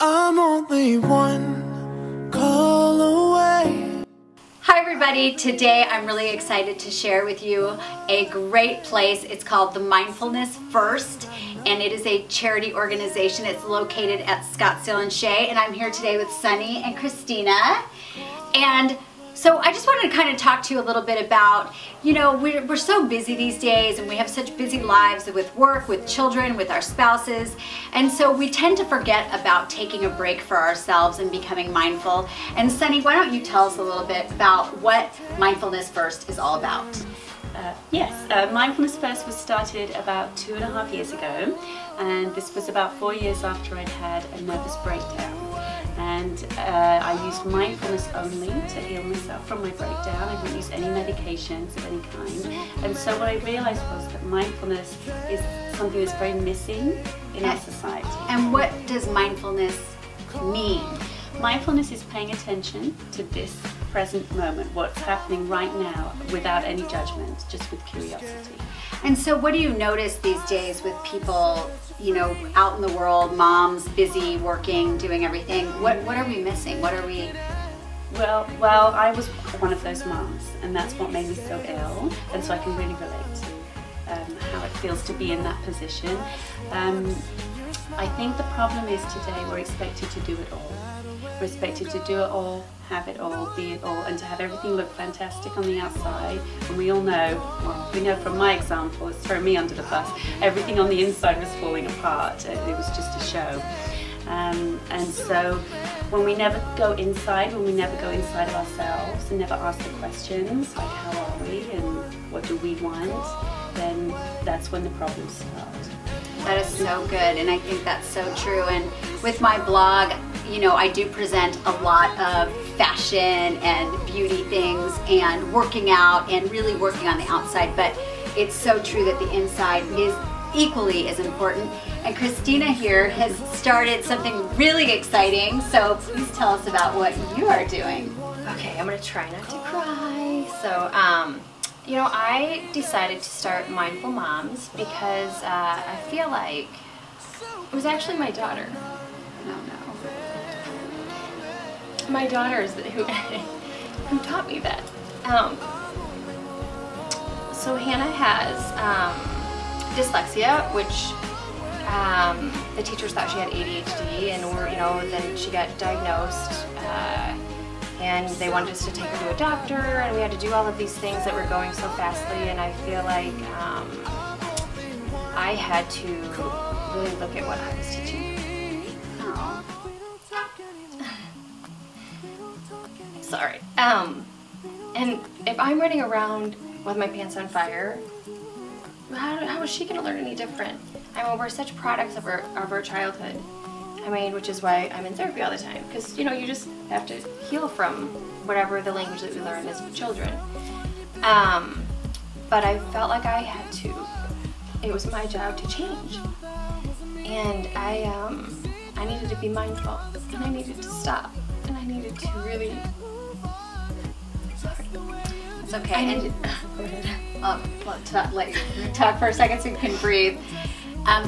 I'm only one call away. Hi everybody, today I'm really excited to share with you a great place. It's called the Mindfulness First, and it is a charity organization. It's located at Scottsdale and Shea, and I'm here today with Sunny and Christina. And so I just wanted to kind of talk to you a little bit about, you know, we're so busy these days and we have such busy lives with work, with children, with our spouses. And so we tend to forget about taking a break for ourselves and becoming mindful. And Sunny, why don't you tell us a little bit about what Mindfulness First is all about? Mindfulness First was started about 2.5 years ago, and this was about 4 years after I'd had a nervous breakdown. And I used mindfulness only to heal myself from my breakdown. I didn't use any medications of any kind. And so what I realized was that mindfulness is something that's very missing in our society. And what does mindfulness mean? Mindfulness is paying attention to this present moment, what's happening right now, without any judgment, just with curiosity. And so what do you notice these days with people, you know, out in the world, moms, busy, working, doing everything? What are we missing? What are we... Well, I was one of those moms, and that's what made me so ill, and so I can really relate to how it feels to be in that position. I think the problem is today we're expected to do it all. We're expected to do it all, have it all, be it all, and to have everything look fantastic on the outside. And we all know, well, we know from my example, it's thrown me under the bus, everything on the inside was falling apart. It was just a show. And so when we never go inside, when we never go inside of ourselves and never ask the questions, like how are we and what do we want, then that's when the problems start. That is so good, and I think that's so true. And with my blog, you know, I do present a lot of fashion and beauty things and working out and really working on the outside, but it's so true that the inside is equally as important. And Christina here has started something really exciting, so please tell us about what you are doing. Okay, I'm gonna try not to cry. So, you know, I decided to start Mindful Moms because I feel like it was actually my daughter. No. My daughter is who taught me that. So Hannah has dyslexia, which the teachers thought she had ADHD, and then she got diagnosed. And they wanted us to take her to a doctor, and we had to do all of these things that were going so fastly, and I feel like I had to really look at what I was teaching. Oh. Sorry. And if I'm running around with my pants on fire, how is she going to learn any different? I mean, we're such products of our childhood. I mean, which is why I'm in therapy all the time, because, you know, you just have to heal from whatever the language that we learn as children. But I felt like I had to. It was my job to change. And I needed to be mindful, and I needed to stop, and I needed to really... Sorry. It's okay. Go ahead. Let you talk for a second so you can breathe.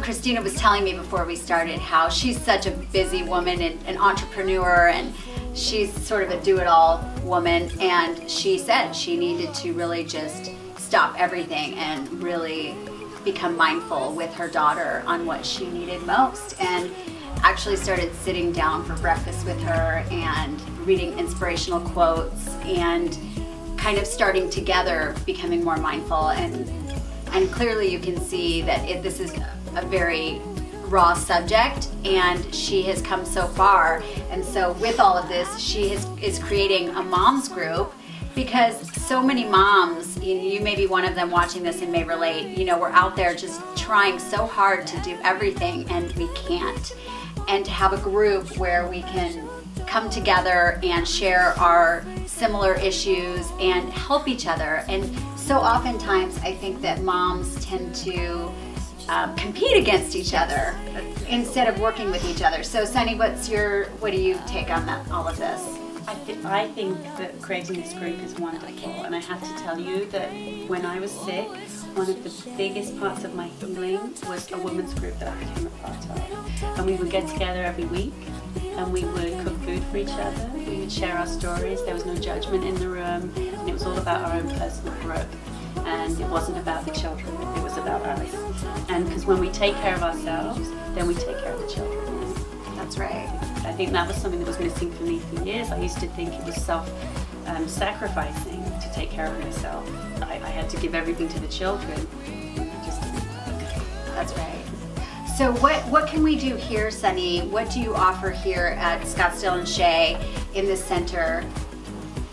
Christina was telling me before we started how she's such a busy woman and an entrepreneur, and she's sort of a do-it-all woman, and she said she needed to really just stop everything and really become mindful with her daughter on what she needed most, and actually started sitting down for breakfast with her and reading inspirational quotes and kind of starting together becoming more mindful. And clearly you can see that this is a very raw subject, and she has come so far. And so with all of this, she is creating a mom's group, because so many moms, you may be one of them watching this and may relate, you know, we're out there just trying so hard to do everything and we can't. And to have a group where we can come together and share our similar issues and help each other. And so oftentimes I think that moms tend to compete against each other instead of working with each other. So Sunny, what do you take on all of this? I think that creating this group is wonderful, and I have to tell you that when I was sick, one of the biggest parts of my healing was a women's group that I became a part of. And we would get together every week and we would cook food for each other. We would share our stories. There was no judgment in the room, and it was all about our own personal growth. And it wasn't about the children, it was about us. And because when we take care of ourselves, then we take care of the children. That's right. I think that was something that was missing for me for years. I used to think it was sacrificing to take care of myself. I had to give everything to the children. It just didn't work. That's right. So what can we do here, Sunny? What do you offer here at Scottsdale and Shea in the center?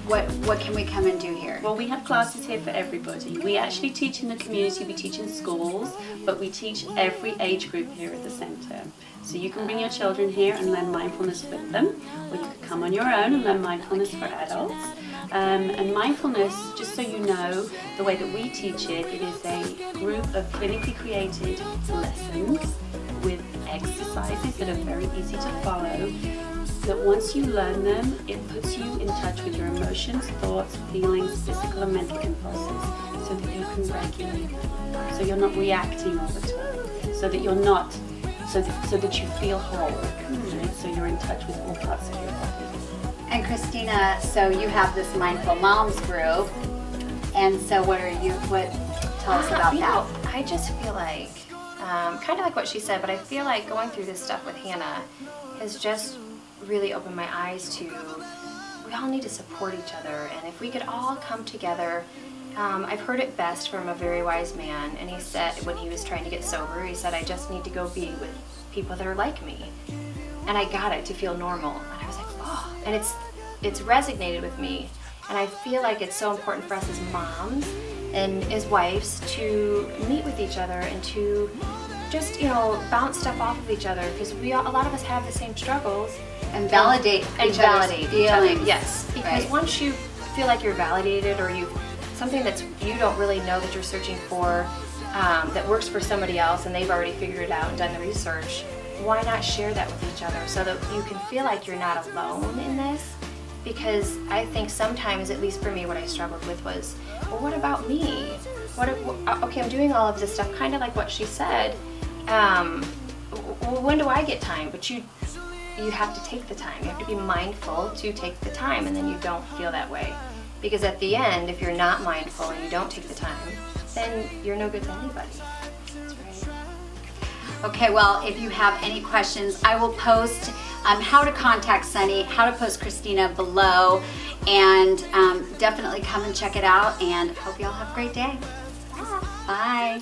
What can we come and do here? Well, we have classes here for everybody. We actually teach in the community, we teach in schools, but we teach every age group here at the center. So you can bring your children here and learn mindfulness with them, or you can come on your own and learn mindfulness for adults. And mindfulness, just so you know, the way that we teach it, it is a group of clinically created lessons with exercises that are very easy to follow, that once you learn them, it puts you in touch with your emotions, thoughts, feelings, physical and mental impulses, so that you can regulate them. So you're not reacting all the time, so that you're not, so that you feel whole, right? So you're in touch with all parts of your body. And Christina, so you have this Mindful Moms group, and so tell us about that. I just feel like, kind of like what she said, but I feel like going through this stuff with Hannah has just really opened my eyes to, we all need to support each other, and if we could all come together. I've heard it best from a very wise man, and he said when he was trying to get sober, he said, I just need to go be with people that are like me. And I got it to feel normal. And I was like, oh, and it's resonated with me. And I feel like it's so important for us as moms and as wives to meet with each other and to just, bounce stuff off of each other, because a lot of us have the same struggles. And validate each other's feelings. Yes, because once you feel like you're validated, or something that you don't really know that you're searching for, that works for somebody else and they've already figured it out and done the research, why not share that with each other so that you can feel like you're not alone in this? Because I think sometimes, at least for me, what I struggled with was, well, what about me? Okay, I'm doing all of this stuff, kind of like what she said. When do I get time? But you have to take the time. You have to be mindful to take the time, and then you don't feel that way. Because at the end, if you're not mindful and you don't take the time, then you're no good to anybody. That's right. Okay, well, if you have any questions, I will post how to contact Sunny, how to post Christina below, and definitely come and check it out, and hope you all have a great day. Bye.